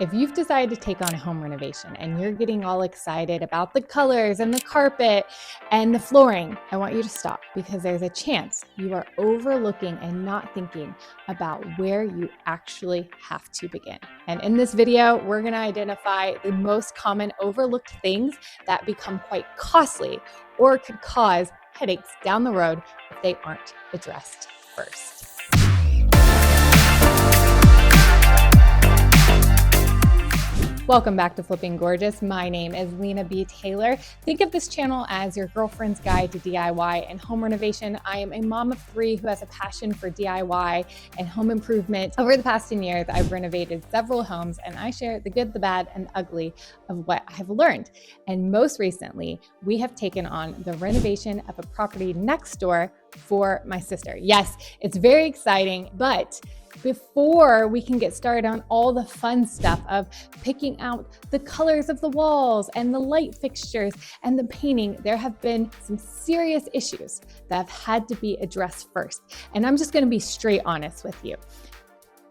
If you've decided to take on a home renovation and you're getting all excited about the colors and the carpet and the flooring, I want you to stop, because there's a chance you are overlooking and not thinking about where you actually have to begin. And in this video, we're going to identify the most common overlooked things that become quite costly or could cause headaches down the road if they aren't addressed first. Welcome back to Flipping Gorgeous. My name is Lena B. Taylor. Think of this channel as your girlfriend's guide to DIY and home renovation. I am a mom of three who has a passion for DIY and home improvement. Over the past 10 years, I've renovated several homes, and I share the good, the bad, and the ugly of what I've learned. And most recently, we have taken on the renovation of a property next door for my sister. Yes, it's very exciting, but before we can get started on all the fun stuff of picking out the colors of the walls and the light fixtures and the painting, there have been some serious issues that have had to be addressed first. And I'm just going to be straight honest with you.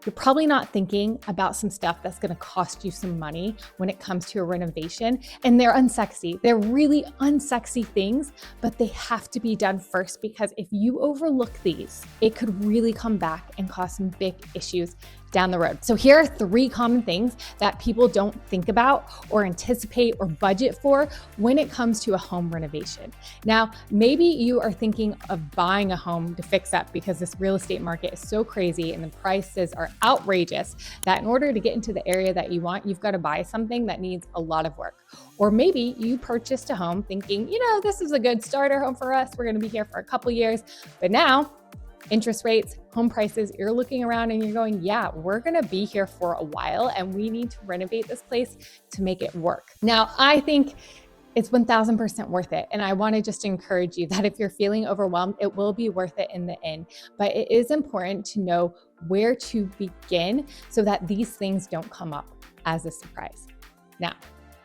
You're probably not thinking about some stuff that's going to cost you some money when it comes to a renovation, and they're unsexy. They're really unsexy things, but they have to be done first, because if you overlook these, it could really come back and cause some big issues down the road. So here are 3 common things that people don't think about or anticipate or budget for when it comes to a home renovation. Now, maybe you are thinking of buying a home to fix up because this real estate market is so crazy and the prices are outrageous that in order to get into the area that you want, you've got to buy something that needs a lot of work. Or maybe you purchased a home thinking, this is a good starter home for us. We're going to be here for a couple years, but now interest rates, home prices, you're looking around and you're going, yeah, we're going to be here for a while and we need to renovate this place to make it work. Now, I think it's 1000% worth it. And I want to just encourage you that if you're feeling overwhelmed, it will be worth it in the end. But it is important to know where to begin so that these things don't come up as a surprise. Now,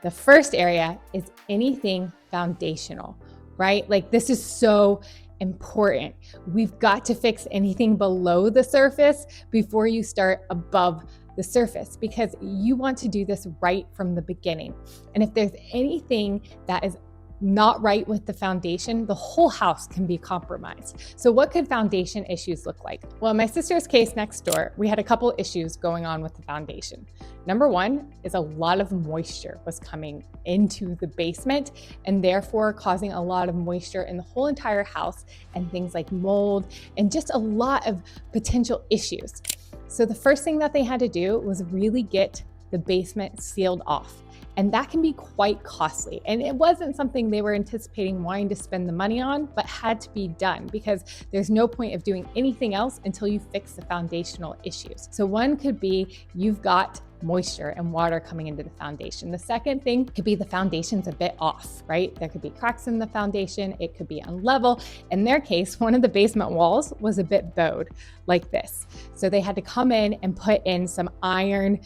the first area is anything foundational, right? Like, this is so important. We've got to fix anything below the surface before you start above the surface, because you want to do this right from the beginning. And if there's anything that is not right with the foundation, the whole house can be compromised. So what could foundation issues look like? Well, in my sister's case next door, we had a couple issues going on with the foundation. Number one is a lot of moisture was coming into the basement and therefore causing a lot of moisture in the whole entire house, and things like mold and just a lot of potential issues. So the first thing that they had to do was really get the basement sealed off. And that can be quite costly. And it wasn't something they were anticipating wanting to spend the money on, but had to be done, because there's no point of doing anything else until you fix the foundational issues. So one could be you've got moisture and water coming into the foundation. The second thing could be the foundation's a bit off, right? There could be cracks in the foundation. It could be unlevel. In their case, one of the basement walls was a bit bowed like this. So they had to come in and put in some iron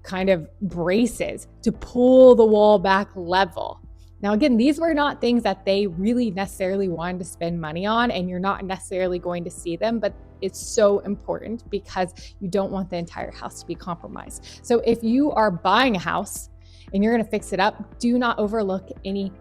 kind of braces to pull the wall back level. Now, again, these were not things that they really necessarily wanted to spend money on, and you're not necessarily going to see them, but it's so important because you don't want the entire house to be compromised. So if you are buying a house and you're going to fix it up, do not overlook any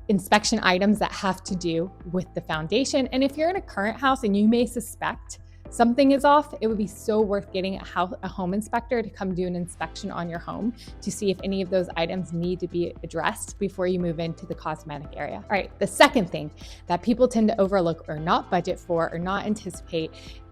inspection items that have to do with the foundation. And if you're in a current house and you may suspect something is off, it would be so worth getting a home inspector to come do an inspection on your home to see if any of those items need to be addressed before you move into the cosmetic area. All right, the second thing that people tend to overlook or not budget for or not anticipate,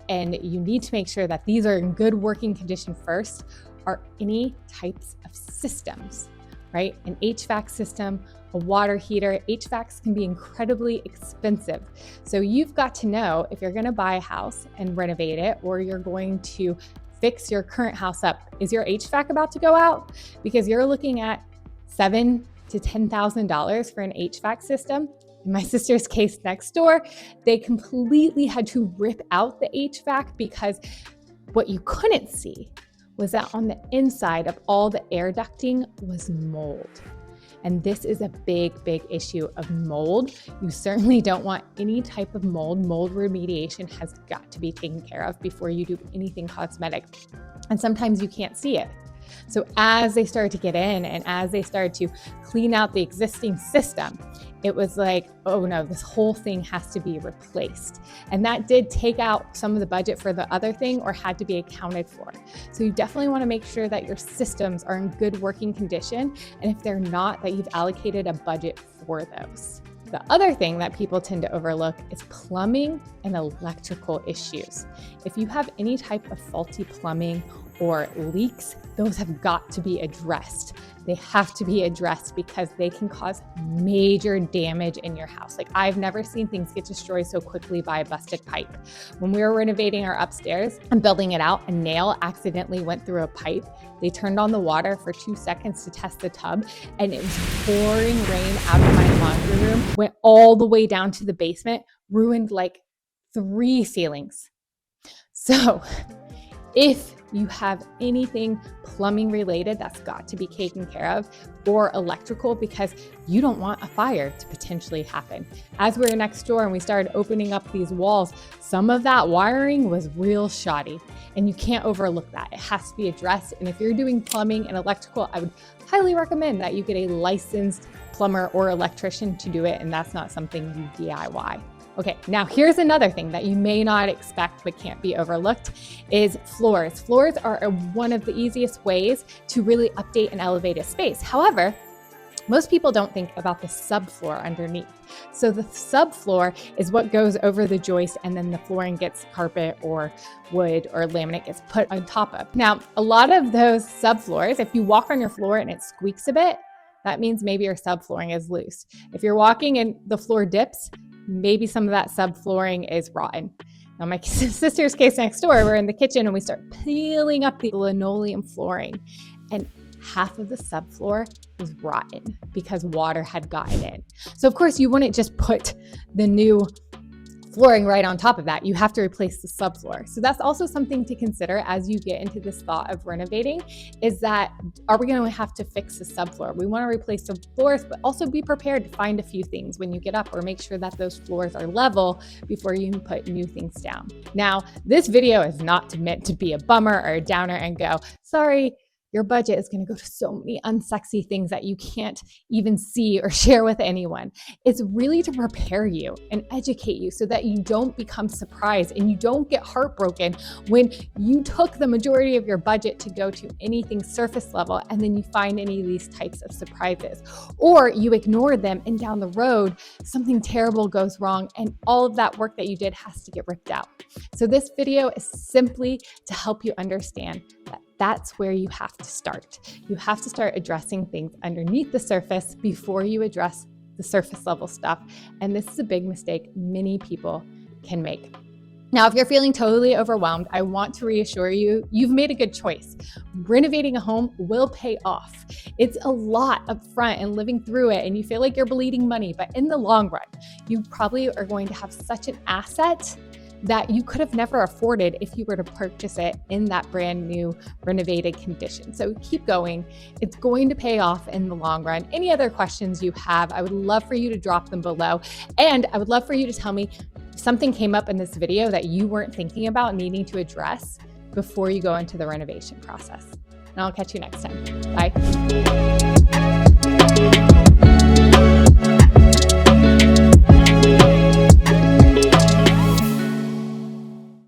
and you need to make sure that these are in good working condition first, are any types of systems, right? An HVAC system, a water heater. HVACs can be incredibly expensive. So you've got to know if you're going to buy a house and renovate it, or you're going to fix your current house up, is your HVAC about to go out? Because you're looking at $7,000 to $10,000 for an HVAC system. In my sister's case next door, they completely had to rip out the HVAC because what you couldn't see was that on the inside of all the air ducting was mold. And this is a big, big issue of mold. You certainly don't want any type of mold. Mold remediation has got to be taken care of before you do anything cosmetic. And sometimes you can't see it. So as they started to get in and as they started to clean out the existing system, it was like, oh no, this whole thing has to be replaced. And that did take out some of the budget for the other thing or had to be accounted for. So you definitely want to make sure that your systems are in good working condition. And if they're not, that you've allocated a budget for those. The other thing that people tend to overlook is plumbing and electrical issues. If you have any type of faulty plumbing or leaks, those have got to be addressed. They have to be addressed because they can cause major damage in your house. Like, I've never seen things get destroyed so quickly by a busted pipe. When we were renovating our upstairs and building it out, a nail accidentally went through a pipe. They turned on the water for 2 seconds to test the tub, and it was pouring rain out of my laundry room, went all the way down to the basement, ruined like 3 ceilings. So if you have anything plumbing related, that's got to be taken care of, or electrical, because you don't want a fire to potentially happen. As we were next door and we started opening up these walls, some of that wiring was real shoddy, and you can't overlook that. It has to be addressed. And if you're doing plumbing and electrical, I would highly recommend that you get a licensed plumber or electrician to do it, and that's not something you DIY. Okay, now here's another thing that you may not expect but can't be overlooked is floors. Floors are one of the easiest ways to really update and elevate a space. However, most people don't think about the subfloor underneath. So the subfloor is what goes over the joist, and then the flooring gets carpet or wood or laminate gets put on top of. Now, a lot of those subfloors, if you walk on your floor and it squeaks a bit, that means maybe your subflooring is loose. If you're walking and the floor dips, maybe some of that subflooring is rotten. Now, my sister's case next door, we're in the kitchen and we start peeling up the linoleum flooring, and half of the subfloor was rotten because water had gotten in. So of course you wouldn't just put the new flooring right on top of that. You have to replace the subfloor. So that's also something to consider as you get into this thought of renovating, is that, are we going to have to fix the subfloor? We want to replace the floors, but also be prepared to find a few things when you get up, or make sure that those floors are level before you put new things down. Now, this video is not meant to be a bummer or a downer and go, sorry, your budget is going to go to so many unsexy things that you can't even see or share with anyone. It's really to prepare you and educate you so that you don't become surprised and you don't get heartbroken when you took the majority of your budget to go to anything surface level and then you find any of these types of surprises, or you ignore them and down the road something terrible goes wrong and all of that work that you did has to get ripped out. So this video is simply to help you understand that that's where you have to start. You have to start addressing things underneath the surface before you address the surface level stuff. And this is a big mistake many people can make. Now, if you're feeling totally overwhelmed, I want to reassure you, you've made a good choice. Renovating a home will pay off. It's a lot up front and living through it, and you feel like you're bleeding money, but in the long run, you probably are going to have such an asset that you could have never afforded if you were to purchase it in that brand new renovated condition. So keep going. It's going to pay off in the long run. Any other questions you have, I would love for you to drop them below. And I would love for you to tell me if something came up in this video that you weren't thinking about needing to address before you go into the renovation process. And I'll catch you next time. Bye.